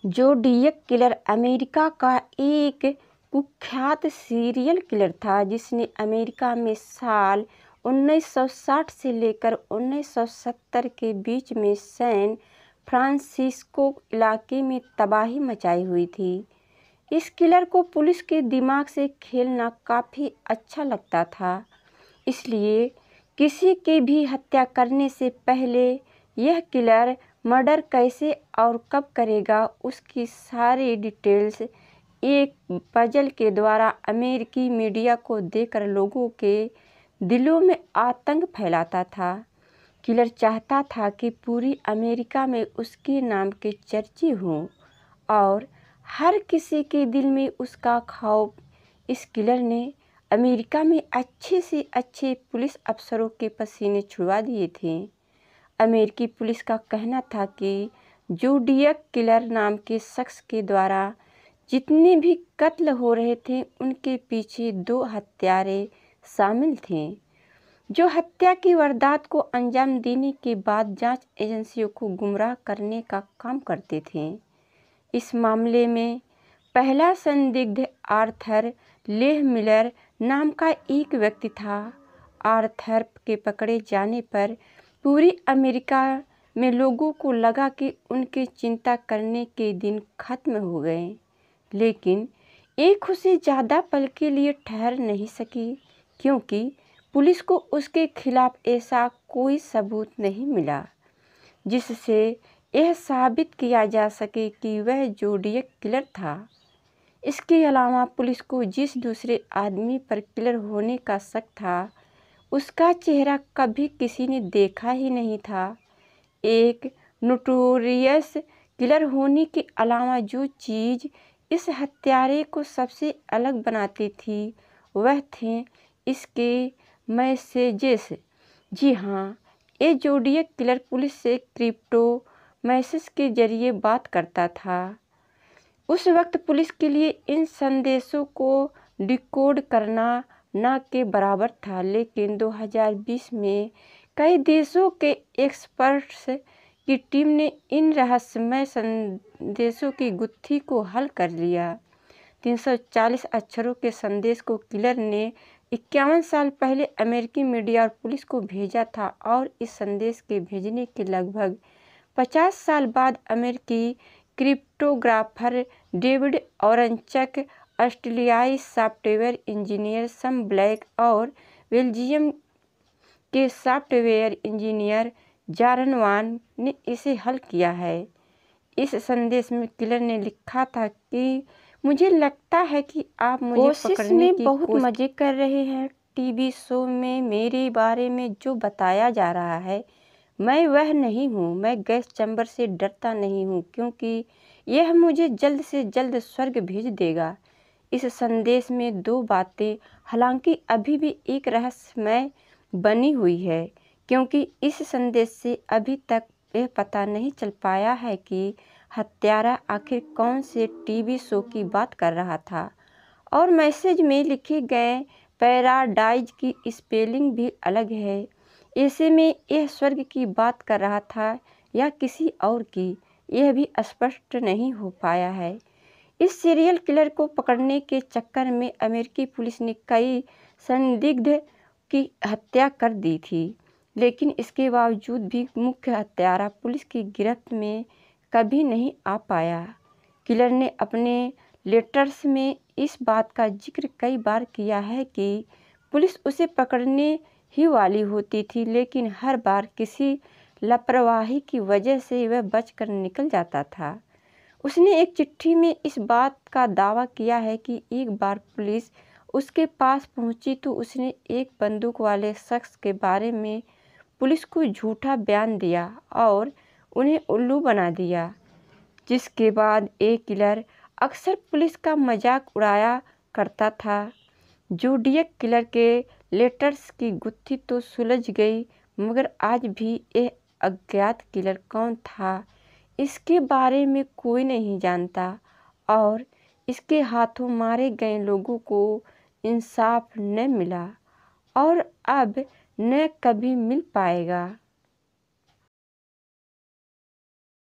Zodiac killer America का एक कुख्यात सीरियल किलर था जिसने अमेरिका में साल 1960 से लेकर 1970 के बीच में सैन फ्रांसिस्को इलाके में तबाही मचाई हुई थी। इस किलर को पुलिस के दिमाग से खेलना काफ़ी अच्छा लगता था, इसलिए किसी की भी हत्या करने से पहले यह किलर मर्डर कैसे और कब करेगा उसकी सारी डिटेल्स एक पजल के द्वारा अमेरिकी मीडिया को देकर लोगों के दिलों में आतंक फैलाता था। किलर चाहता था कि पूरी अमेरिका में उसके नाम के चर्चे हों और हर किसी के दिल में उसका खौफ। इस किलर ने अमेरिका में अच्छे से अच्छे पुलिस अफसरों के पसीने छुड़वा दिए थे। अमेरिकी पुलिस का कहना था कि ज़ोडिएक किलर नाम के शख्स के द्वारा जितने भी कत्ल हो रहे थे उनके पीछे 2 हत्यारे शामिल थे जो हत्या की वारदात को अंजाम देने के बाद जांच एजेंसियों को गुमराह करने का काम करते थे। इस मामले में पहला संदिग्ध आर्थर लेह मिलर नाम का एक व्यक्ति था। आर्थर के पकड़े जाने पर पूरी अमेरिका में लोगों को लगा कि उनके चिंता करने के दिन खत्म हो गए, लेकिन एक खुशी ज़्यादा पल के लिए ठहर नहीं सकी क्योंकि पुलिस को उसके खिलाफ ऐसा कोई सबूत नहीं मिला जिससे यह साबित किया जा सके कि वह ज़ोडिएक किलर था। इसके अलावा पुलिस को जिस दूसरे आदमी पर किलर होने का शक था उसका चेहरा कभी किसी ने देखा ही नहीं था। एक नोटोरियस किलर होने के अलावा जो चीज़ इस हत्यारे को सबसे अलग बनाती थी वह थे इसके मैसेजेस। जी हाँ, ये ज़ोडिएक किलर पुलिस से क्रिप्टो मैसेज के जरिए बात करता था। उस वक्त पुलिस के लिए इन संदेशों को डिकोड करना न के बराबर था, लेकिन 2020 में कई देशों के एक्सपर्ट्स की टीम ने इन रहस्यमय संदेशों की गुत्थी को हल कर लिया। 340 अक्षरों के संदेश को किलर ने 51 साल पहले अमेरिकी मीडिया और पुलिस को भेजा था और इस संदेश के भेजने के लगभग 50 साल बाद अमेरिकी क्रिप्टोग्राफर डेविड ऑरेंचक, ऑस्ट्रेलियाई सॉफ्टवेयर इंजीनियर सम ब्लैक और बेल्जियम के सॉफ्टवेयर इंजीनियर जॉर्डन वान ने इसे हल किया है। इस संदेश में किलर ने लिखा था कि मुझे लगता है कि आप मुझे पकड़ने की बहुत मज़े कर रहे हैं। टीवी शो में मेरे बारे में जो बताया जा रहा है मैं वह नहीं हूँ। मैं गैस चैम्बर से डरता नहीं हूँ क्योंकि यह मुझे जल्द से जल्द स्वर्ग भेज देगा। इस संदेश में 2 बातें हालांकि अभी भी एक रहस्यमय बनी हुई है क्योंकि इस संदेश से अभी तक यह पता नहीं चल पाया है कि हत्यारा आखिर कौन से टीवी शो की बात कर रहा था और मैसेज में लिखे गए पैराडाइज की स्पेलिंग भी अलग है। ऐसे में यह स्वर्ग की बात कर रहा था या किसी और की, यह भी स्पष्ट नहीं हो पाया है। इस सीरियल किलर को पकड़ने के चक्कर में अमेरिकी पुलिस ने कई संदिग्ध की हत्या कर दी थी, लेकिन इसके बावजूद भी मुख्य हत्यारा पुलिस की गिरफ्त में कभी नहीं आ पाया। किलर ने अपने लेटर्स में इस बात का जिक्र कई बार किया है कि पुलिस उसे पकड़ने ही वाली होती थी, लेकिन हर बार किसी लापरवाही की वजह से वह बचकर निकल जाता था। उसने एक चिट्ठी में इस बात का दावा किया है कि एक बार पुलिस उसके पास पहुंची तो उसने एक बंदूक वाले शख्स के बारे में पुलिस को झूठा बयान दिया और उन्हें उल्लू बना दिया, जिसके बाद एक किलर अक्सर पुलिस का मजाक उड़ाया करता था। ज़ोडिएक किलर के लेटर्स की गुत्थी तो सुलझ गई, मगर आज भी यह अज्ञात किलर कौन था इसके बारे में कोई नहीं जानता और इसके हाथों मारे गए लोगों को इंसाफ न मिला और अब न कभी मिल पाएगा।